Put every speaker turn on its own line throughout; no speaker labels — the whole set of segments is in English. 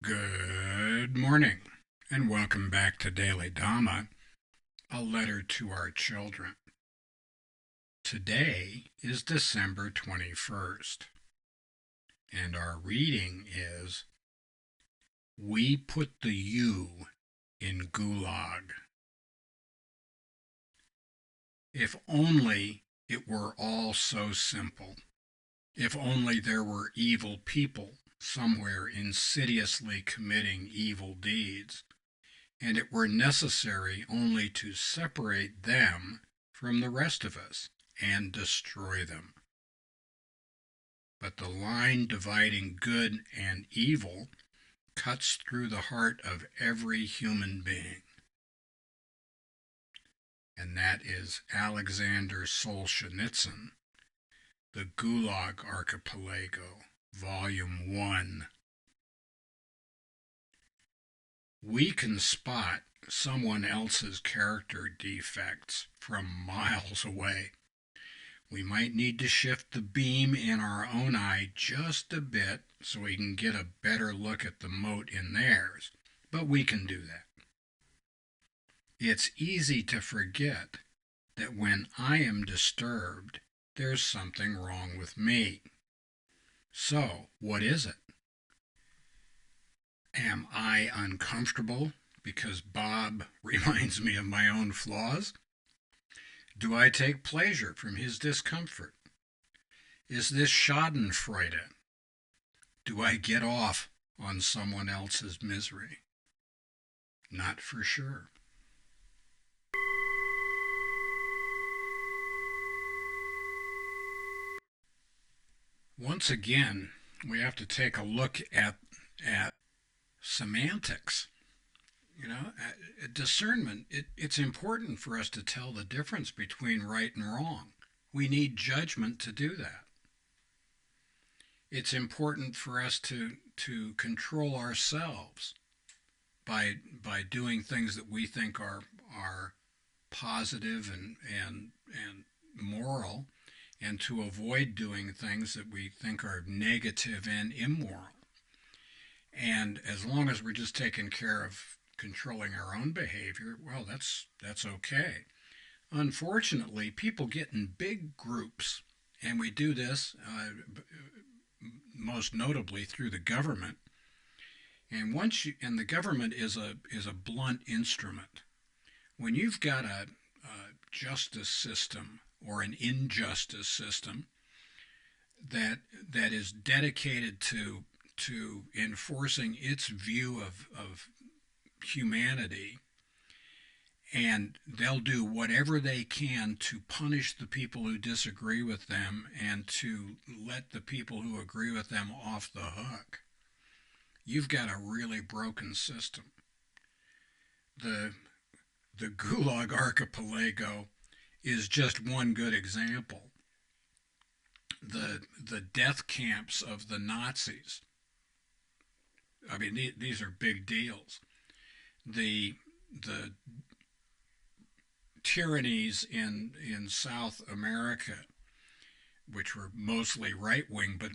Good morning, and welcome back to Daily Dhamma, a letter to our children. Today is December 21st, and our reading is We Put the U in Gulag. If only it were all so simple. If only there were evil people somewhere insidiously committing evil deeds, and it were necessary only to separate them from the rest of us and destroy them. But the line dividing good and evil cuts through the heart of every human being. And that is Aleksandr Solzhenitsyn, The Gulag Archipelago, Volume 1. We can spot someone else's character defects from miles away. We might need to shift the beam in our own eye just a bit so we can get a better look at the mote in theirs, but we can do that. It's easy to forget that when I am disturbed, there's something wrong with me. So, what is it? Am I uncomfortable because Bob reminds me of my own flaws? Do I take pleasure from his discomfort? Is this schadenfreude? Do I get off on someone else's misery? Not for sure. Once again, we have to take a look at semantics. Discernment, it's important for us to tell the difference between right and wrong. We need judgment to do that. It's important for us to control ourselves by doing things that we think are positive and moral, and to avoid doing things that we think are negative and immoral. And as long as we're just taking care of controlling our own behavior, well, that's okay. Unfortunately, people get in big groups, and we do this most notably through the government. And the government is a blunt instrument. When you've got a justice system or an injustice system that is dedicated to enforcing its view of humanity, and they'll do whatever they can to punish the people who disagree with them and to let the people who agree with them off the hook, you've got a really broken system. The Gulag Archipelago is just one good example. The death camps of the Nazis, I mean, these are big deals. The tyrannies in South America, which were mostly right wing, but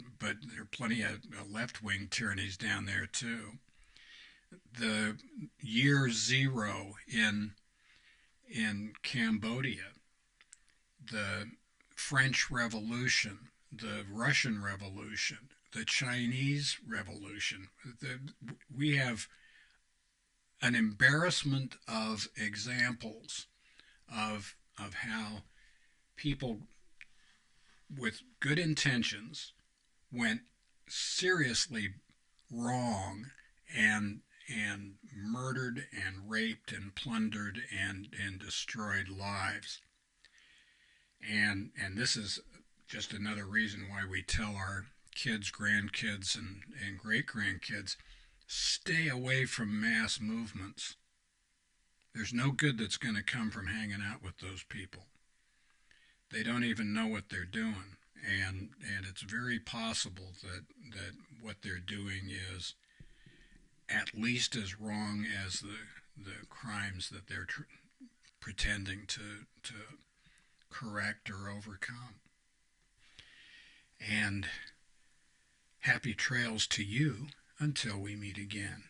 there are plenty of left wing tyrannies down there too. The year zero in Cambodia, the French Revolution, the Russian Revolution, the Chinese Revolution. We have an embarrassment of examples of how people with good intentions went seriously wrong and murdered and raped and plundered and destroyed lives. And this is just another reason why we tell our kids, grandkids, and great-grandkids, stay away from mass movements. There's no good that's going to come from hanging out with those people. They don't even know what they're doing, and it's very possible that what they're doing is at least as wrong as the crimes that they're pretending to correct or overcome. And happy trails to you Until we meet again.